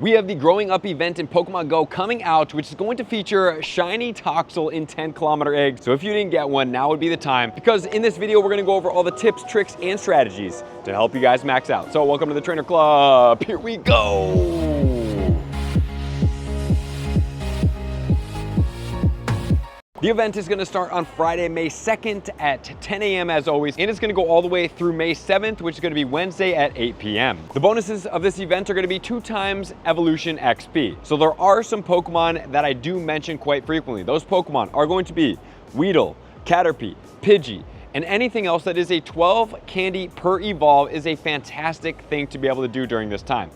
We have the Growing Up event in Pokemon Go coming out, which is going to feature shiny Toxel in 10-kilometer eggs. So if you didn't get one, now would be the time, because in this video, we're gonna go over all the tips, tricks, and strategies to help you guys max out. So welcome to the Trainer Club. Here we go. The event is going to start on Friday, May 2nd at 10 a.m. as always, and it's going to go all the way through May 7th, which is going to be Wednesday at 8 p.m. The bonuses of this event are going to be 2 times Evolution XP. So there are some Pokemon that I do mention quite frequently. Those Pokemon are going to be Weedle, Caterpie, Pidgey, and anything else that is a 12 candy per evolve is a fantastic thing to be able to do during this time.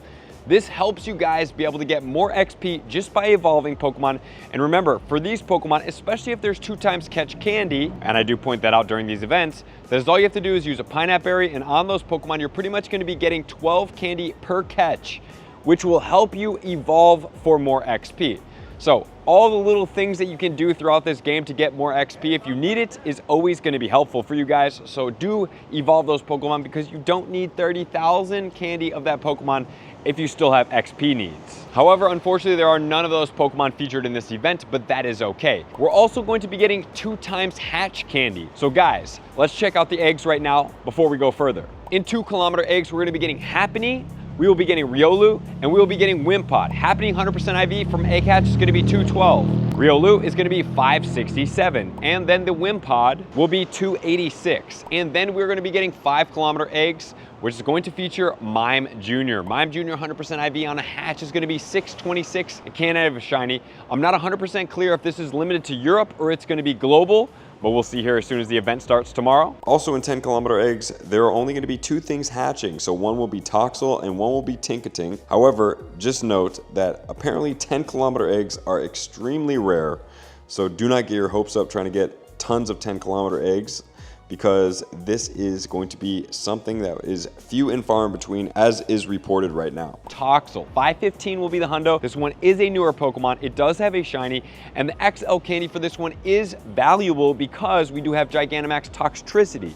This helps you guys be able to get more XP just by evolving Pokemon. And remember, for these Pokemon, especially if there's 2 times catch candy, and I do point that out during these events, that is all you have to do is use a Pineapple Berry, and on those Pokemon, you're pretty much gonna be getting 12 candy per catch, which will help you evolve for more XP. So all the little things that you can do throughout this game to get more XP if you need it is always going to be helpful for you guys. So do evolve those Pokemon, because you don't need 30,000 candy of that Pokemon if you still have XP needs. However, unfortunately, there are none of those Pokemon featured in this event, but that is okay. We're also going to be getting 2 times hatch candy. So guys, let's check out the eggs right now before we go further. In 2-kilometer eggs, we're going to be getting Happiny, we will be getting Riolu, and we will be getting Wimpod. Happiny 100% IV from egg hatch is going to be 212. Riolu is going to be 567. And then the Wimpod will be 286. And then we're going to be getting 5-kilometer eggs, which is going to feature Mime Jr. Mime Jr. 100% IV on a hatch is going to be 626. It can't have a shiny. I'm not 100% clear if this is limited to Europe or it's going to be global, but we'll see here as soon as the event starts tomorrow. Also in 10-kilometer eggs, there are only going to be 2 things hatching. So one will be Toxel and one will be Tinkating. However, just note that apparently 10-kilometer eggs are extremely rare. So do not get your hopes up trying to get tons of 10-kilometer eggs, because this is going to be something that is few and far in between, as is reported right now. Toxel, 515 will be the hundo. This one is a newer Pokemon. It does have a shiny, and the XL candy for this one is valuable because we do have Gigantamax Toxtricity.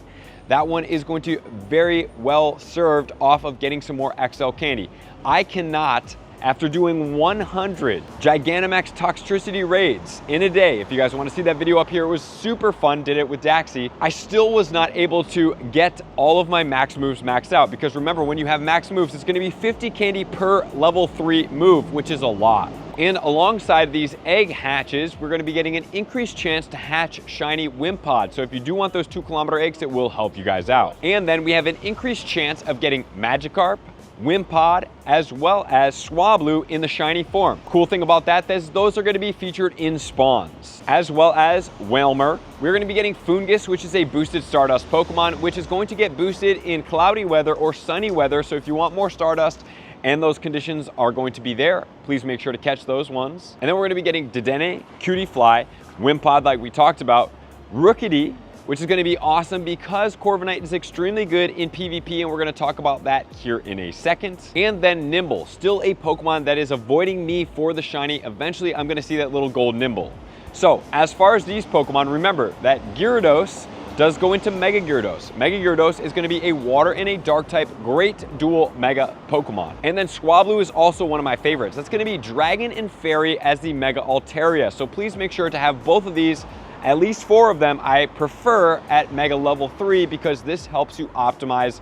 That one is going to very well served off of getting some more XL candy. I cannot, after doing 100 Gigantamax Toxtricity raids in a day, if you guys want to see that video up here, it was super fun, did it with Daxi, I still was not able to get all of my max moves maxed out, because remember, when you have max moves, it's going to be 50 candy per level 3 move, which is a lot. And alongside these egg hatches, we're going to be getting an increased chance to hatch shiny Wimpod. So if you do want those 2-kilometer eggs, it will help you guys out. And then we have an increased chance of getting Magikarp, Wimpod, as well as Swablu in the shiny form. Cool thing about that is those are going to be featured in spawns, as well as Whalmer. We're going to be getting Foongus, which is a boosted Stardust Pokemon, which is going to get boosted in cloudy weather or sunny weather. So if you want more Stardust, and those conditions are going to be there, please make sure to catch those ones. And then we're going to be getting Dedenne, Cutiefly, Wimpod like we talked about, Rookidee, which is going to be awesome because Corviknight is extremely good in PvP, and we're going to talk about that here in a second. And then Nimble, still a Pokemon that is avoiding me for the shiny. Eventually, I'm going to see that little gold Nimble. So as far as these Pokemon, remember that Gyarados does go into Mega Gyarados. Mega Gyarados is going to be a water and a dark type, great dual Mega Pokemon. And then Swablu is also one of my favorites. That's going to be Dragon and Fairy as the Mega Altaria. So please make sure to have both of these, at least 4 of them. I prefer at Mega level 3 because this helps you optimize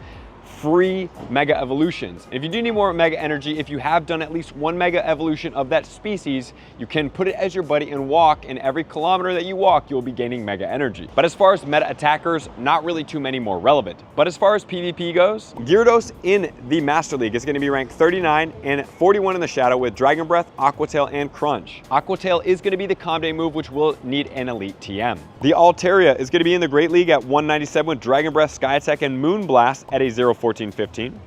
free Mega Evolutions. If you do need more Mega Energy, if you have done at least 1 Mega Evolution of that species, you can put it as your buddy and walk, and every kilometer that you walk, you'll be gaining Mega Energy. But as far as meta attackers, not really too many more relevant. But as far as PvP goes, Gyarados in the Master League is going to be ranked 39 and 41 in the Shadow with Dragon Breath, Aqua Tail, and Crunch. Aqua Tail is going to be the Calm Day move, which will need an Elite TM. The Altaria is going to be in the Great League at 197 with Dragon Breath, Sky Attack, and Moon Blast at a 014-15.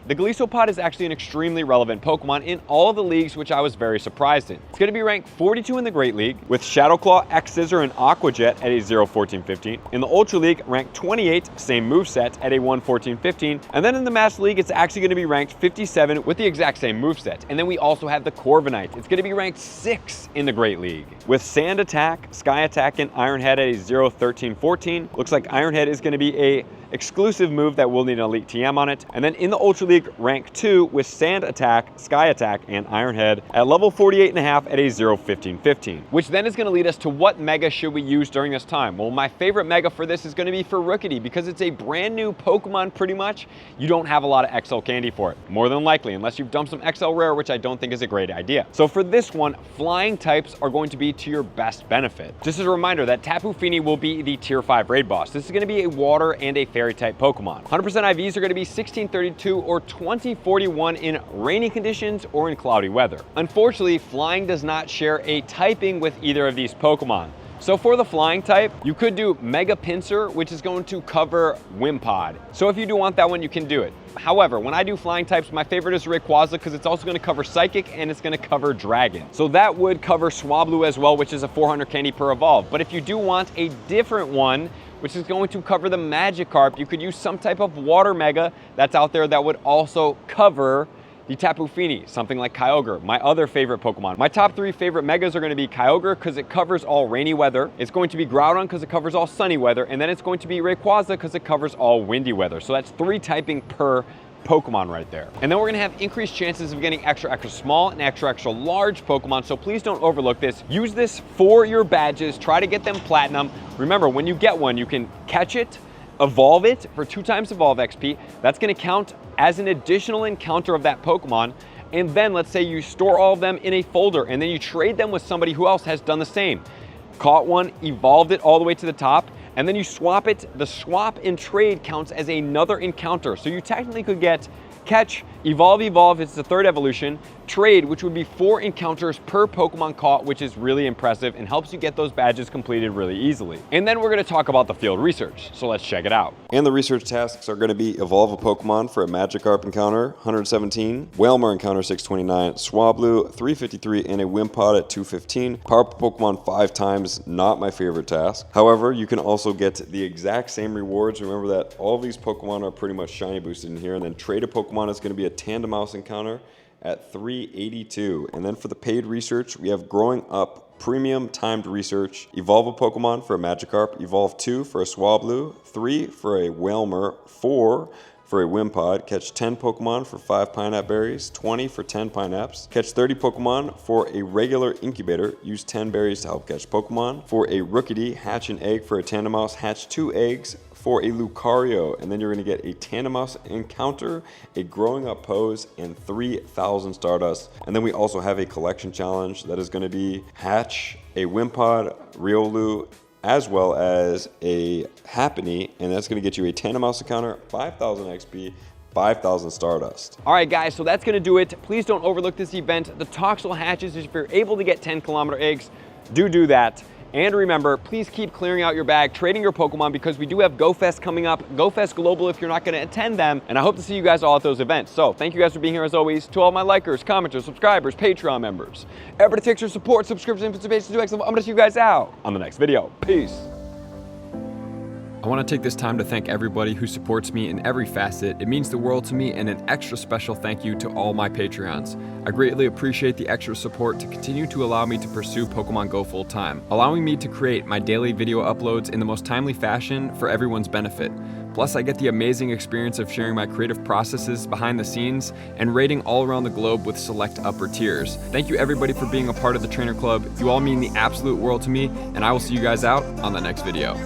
The Golisopod is actually an extremely relevant Pokemon in all of the leagues, which I was very surprised in. It's going to be ranked 42 in the Great League with Shadow Claw, X Scissor, and Aqua Jet at a 014-15. In the Ultra League, ranked 28, same moveset at a 114-15. And then in the Master League, it's actually going to be ranked 57 with the exact same moveset. And then we also have the Corviknight. It's going to be ranked 6 in the Great League with Sand Attack, Sky Attack, and Iron Head at a 013-14. Looks like Iron Head is going to be a exclusive move that will need an Elite TM on it. And then in the Ultra League, rank 2 with Sand Attack, Sky Attack, and Iron Head at level 48.5 at a 0-15-15. Which then is going to lead us to what mega should we use during this time? Well, my favorite mega for this is going to be for Rookity, because it's a brand new Pokemon pretty much. You don't have a lot of XL candy for it, more than likely, unless you've dumped some XL rare, which I don't think is a great idea. So for this one, flying types are going to be to your best benefit. Just as a reminder that Tapu Fini will be the tier 5 raid boss. This is going to be a water and a fairy type Pokemon. 100% IVs are going to be 1632 or 2041 in rainy conditions or in cloudy weather. Unfortunately, flying does not share a typing with either of these Pokemon. So for the flying type, you could do Mega Pinsir, which is going to cover Wimpod. So if you do want that one, you can do it. However, when I do flying types, my favorite is Rayquaza because it's also going to cover Psychic and it's going to cover Dragon. So that would cover Swablu as well, which is a 400 candy per evolve. But if you do want a different one, which is going to cover the Magikarp, you could use some type of water mega that's out there that would also cover the Tapu Fini, something like Kyogre, my other favorite Pokemon. My top 3 favorite megas are going to be Kyogre because it covers all rainy weather. It's going to be Groudon because it covers all sunny weather. And then it's going to be Rayquaza because it covers all windy weather. So that's 3 typing per Pokemon right there. And then we're gonna have increased chances of getting extra small and extra large Pokemon, so please don't overlook this. Use this for your badges, try to get them platinum. Remember, when you get one, you can catch it, evolve it for 2 times evolve XP. That's gonna count as an additional encounter of that Pokemon. And then let's say you store all of them in a folder and then you trade them with somebody who else has done the same. Caught one, evolved it all the way to the top, and then you swap it. The swap and trade counts as another encounter. So you technically could get catch, evolve, it's the 3rd evolution, trade, which would be 4 encounters per Pokemon caught, which is really impressive and helps you get those badges completed really easily. And then we're gonna talk about the field research, so let's check it out. And the research tasks are going to be evolve a Pokemon for a Magikarp encounter, 117, Wailmer encounter 629, Swablu 353, and a Wimpod at 215. Power up Pokemon 5 times, not my favorite task. However, you can also get the exact same rewards. Remember that all of these Pokemon are pretty much shiny boosted in here, and then trade a Pokemon is going to be a Tandemaus encounter at 382. And then for the paid research, we have growing up premium timed research, evolve a Pokemon for a Magikarp, evolve 2 for a Swablu, 3 for a Wailmer, 4 for a Wimpod, catch 10 Pokemon for 5 Pineapple Berries, 20 for 10 Pineapples, catch 30 Pokemon for a regular incubator, use 10 berries to help catch Pokemon. For a Rookity, hatch an egg for a Tandemaus, hatch 2 eggs for a Lucario, and then you're going to get a Tandemaus encounter, a growing up pose, and 3,000 Stardust. And then we also have a collection challenge that is going to be hatch a Wimpod, Riolu, as well as a Happiny, and that's going to get you a Tandemaus encounter, 5,000 XP, 5,000 Stardust. All right, guys, so that's going to do it. Please don't overlook this event. The Toxel hatches, if you're able to get 10-kilometer eggs, do that. And remember, please keep clearing out your bag, trading your Pokemon, because we do have GoFest coming up, GoFest Global if you're not going to attend them, and I hope to see you guys all at those events. So thank you guys for being here as always. To all my likers, commenters, subscribers, Patreon members, everybody takes your support, subscription, participation, I'm going to see you guys out on the next video. Peace. I want to take this time to thank everybody who supports me in every facet. It means the world to me, and an extra special thank you to all my Patreons. I greatly appreciate the extra support to continue to allow me to pursue Pokemon Go full time, allowing me to create my daily video uploads in the most timely fashion for everyone's benefit. Plus, I get the amazing experience of sharing my creative processes behind the scenes and raiding all around the globe with select upper tiers. Thank you everybody for being a part of the Trainer Club. You all mean the absolute world to me, and I will see you guys out on the next video.